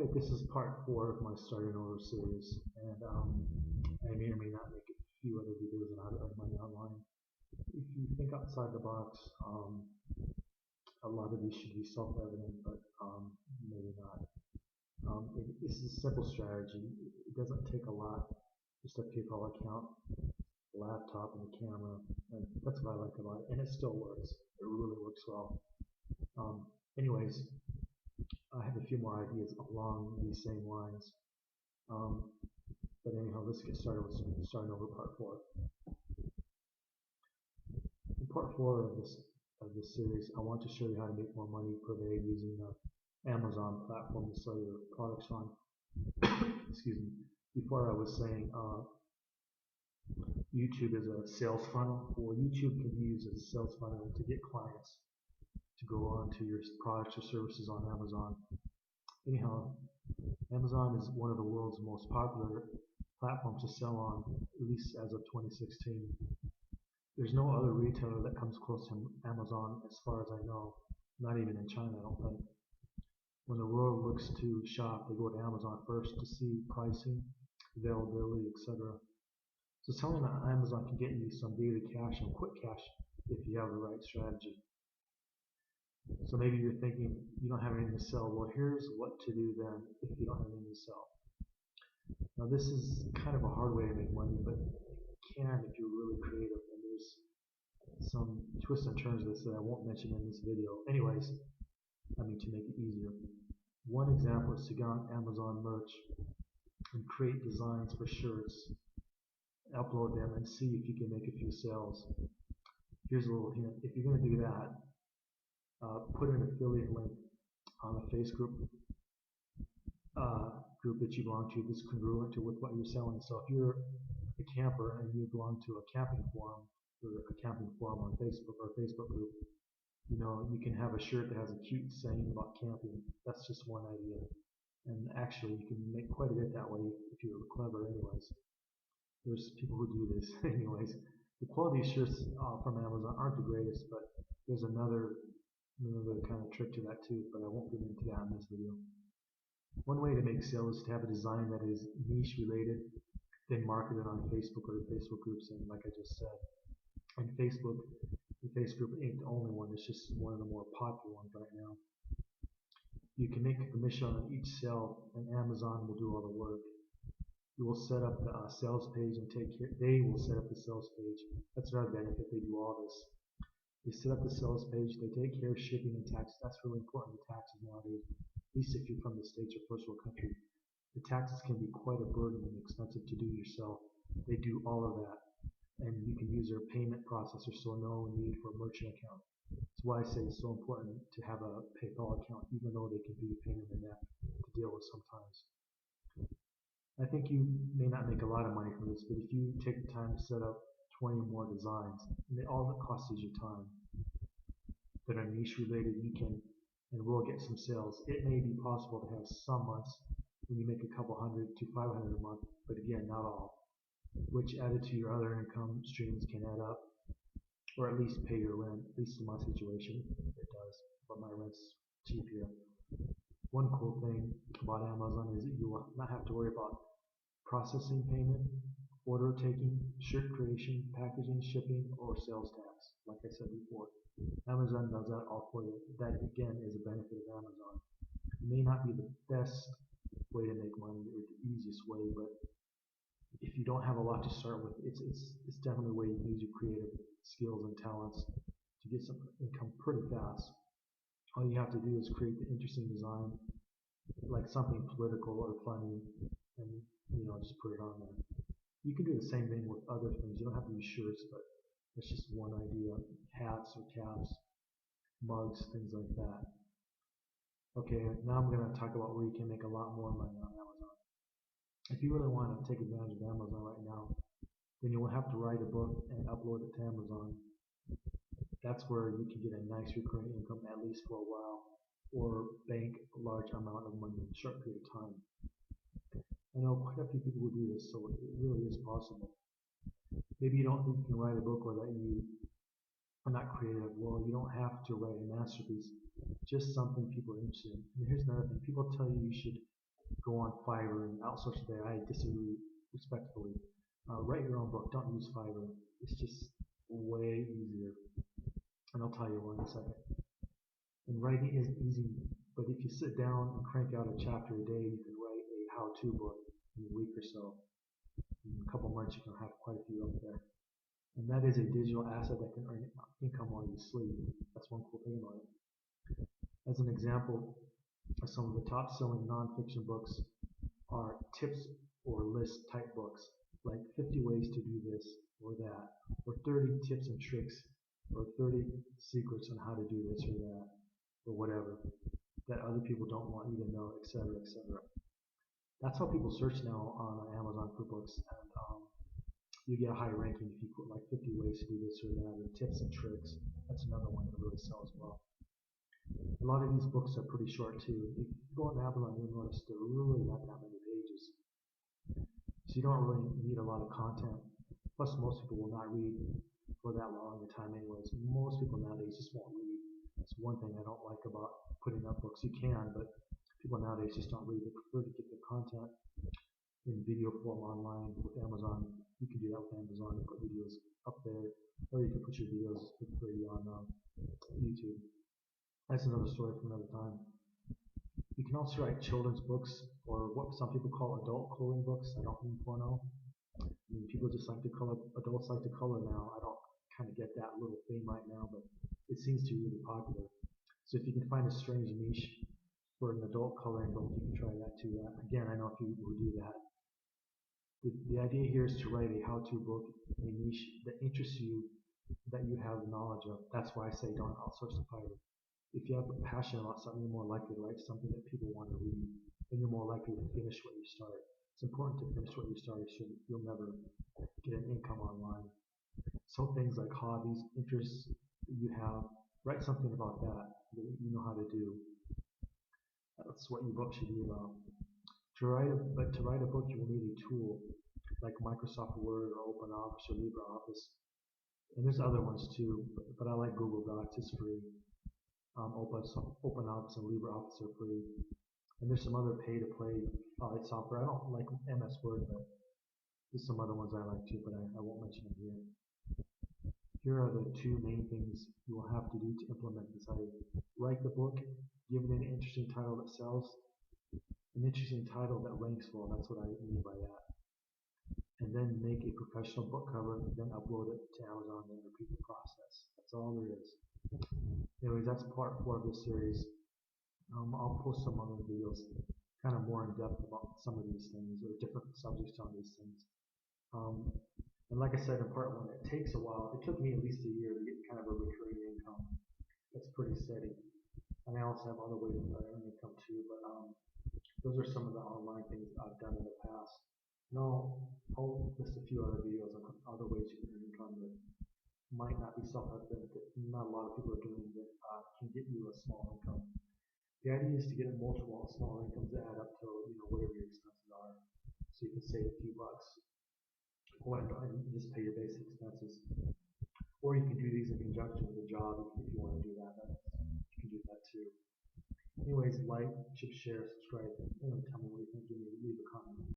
Alright, this is part 4 of my starting over series, and I may or may not make a few other videos on how to earn money online. If you think outside the box, a lot of these should be self-evident, but maybe not. This is a simple strategy. It doesn't take a lot, just a PayPal account, a laptop, and a camera, and that's what I like about it, and it still works. It really works well. Anyways, I have a few more ideas along these same lines. But anyhow, let's get started with starting over part 4. In part 4 of this series, I want to show you how to make more money per day using the Amazon platform to sell your products on. Excuse me. Before I was saying YouTube is a sales funnel. Well, YouTube can be used as a sales funnel to get clients to go on to your products or services on Amazon. Anyhow, Amazon is one of the world's most popular platforms to sell on, at least as of 2016. There's no other retailer that comes close to Amazon as far as I know, not even in China, I don't think. When the world looks to shop, they go to Amazon first to see pricing, availability, etc. So selling on Amazon can get you some daily cash and quick cash if you have the right strategy. So maybe you're thinking you don't have anything to sell. Well, here's what to do then if you don't have anything to sell. Now this is kind of a hard way to make money, but it can if you're really creative, and there's some twists and turns to this that I won't mention in this video. Anyways, to make it easier. One example is to get on Amazon merch and create designs for shirts, upload them, and see if you can make a few sales. Here's a little hint. If you're going to do that, put an affiliate link on a Facebook group that you belong to that's congruent to with what you're selling. So if you're a camper and you belong to a camping forum on Facebook or a Facebook group, you can have a shirt that has a cute saying about camping. That's just one idea. And actually, you can make quite a bit that way if you're clever anyways. There's people who do this anyways. The quality of shirts from Amazon aren't the greatest, but there's another kind of trick to that too, but I won't get into that in this video. One way to make sales is to have a design that is niche related, then market it on Facebook or Facebook groups, and like I just said. And Facebook, the Facebook group ain't the only one, it's just one of the more popular ones right now. You can make a commission on each sale, and Amazon will do all the work. You will set up the sales page and they will set up the sales page. That's their benefit, they do all this. They set up the sales page, they take care of shipping and taxes. That's really important, the taxes nowadays, at least if you're from the States or first world country. The taxes can be quite a burden and expensive to do yourself. They do all of that. And you can use their payment processor, so no need for a merchant account. That's why I say it's so important to have a PayPal account, even though they can be a pain in the neck to deal with sometimes. I think you may not make a lot of money from this, but if you take the time to set up 20 more designs, and all it costs is your time, that are niche related, you can and will get some sales. It may be possible to have some months when you make a couple hundred to 500 a month, but again, not all, which added to your other income streams can add up, or at least pay your rent. At least in my situation, it does, but my rent's cheap here. One cool thing about Amazon is that you will not have to worry about processing payment, order taking, shirt creation, packaging, shipping, or sales tax. Like I said before, Amazon does that all for you. That again is a benefit of Amazon. It may not be the best way to make money or the easiest way, but if you don't have a lot to start with, it's definitely a way you can use your creative skills and talents to get some income pretty fast. All you have to do is create the interesting design, like something political or funny, and just put it on there. You can do the same thing with other things. You don't have to use shirts, but that's just one idea. Hats or caps, mugs, things like that. Okay, now I'm going to talk about where you can make a lot more money on Amazon. If you really want to take advantage of Amazon right now, then you will have to write a book and upload it to Amazon. That's where you can get a nice recurring income, at least for a while, or bank a large amount of money in a short period of time. I know quite a few people who do this, so it really is possible. Maybe you don't think you can write a book or that you are not creative. Well, you don't have to write a masterpiece, just something people are interested in. And here's another thing. People tell you you should go on Fiverr and outsource it there. I disagree respectfully. Write your own book. Don't use Fiverr. It's just way easier. And I'll tell you why in a second. And writing isn't easy, but if you sit down and crank out a chapter a day, you can write a how-to book in a week or so. In a couple months, you can have quite a few up there. And that is a digital asset that can earn income while you sleep. That's one cool thing about it. As an example, some of the top-selling nonfiction books are tips or list type books, like 50 ways to do this or that, or 30 tips and tricks, or 30 secrets on how to do this or that, or whatever, that other people don't want you to know, etc., etc. That's how people search now on Amazon for books, and you get a high ranking if you put like 50 ways to do this or that, or tips and tricks. That's another one that really sells well. A lot of these books are pretty short too. If you go on Amazon, you'll notice they're really not that many pages. So you don't really need a lot of content. Plus, most people will not read for that long a time anyways. Most people nowadays just won't read. That's one thing I don't like about putting up books. You can, but people nowadays just don't read. They prefer to get the content in video form online with Amazon. You can do that with Amazon and put videos up there, or you can put your videos for free on YouTube. That's another story for another time. You can also write children's books, or what some people call adult coloring books. I don't mean porno. I mean, people just like to color, adults like to color now. I don't kind of get that little thing right now, but it seems to be really popular. So if you can find a strange niche for an adult coloring book, you can try that too. Again, I know a few people who do that. The idea here is to write a how-to book, a niche that interests you, that you have knowledge of. That's why I say don't outsource to Fiverr. If you have a passion about something, you're more likely to write something that people want to read, and you're more likely to finish what you start. It's important to finish what you start. You'll never get an income online. So things like hobbies, interests that you have, write something about that you know how to do. That's what your book should be about. To write a book, you will need a tool like Microsoft Word or OpenOffice or LibreOffice. And there's other ones too, but I like Google Docs. It's free. OpenOffice and LibreOffice are free. And there's some other pay-to-play software. I don't like MS Word, but there's some other ones I like too, but I won't mention them here. Here are the two main things you will have to do to implement this idea. Write the book, give it an interesting title that sells, an interesting title that ranks well. That's what I mean by that. And then make a professional book cover, then upload it to Amazon, and repeat the process. That's all there is. Anyways, that's part 4 of this series. I'll post some other videos kind of more in depth about some of these things or different subjects on these things. And like I said in part 1, it takes a while. It took me at least a year to get kind of a recurring income. That's pretty steady. And I also have other ways of earning income too, but those are some of the online things I've done in the past. And I'll list a few other videos on other ways you can earn income that might not be self-evident, that not a lot of people are doing, that can get you a small income. The idea is to get multiple small incomes that add up to whatever your expenses are, so you can save a few bucks, or and just pay your basic expenses. Or you can do these in conjunction with a job if you want to do that. You can do that too. Anyways, like, share, subscribe, and tell me what you think. Leave a comment.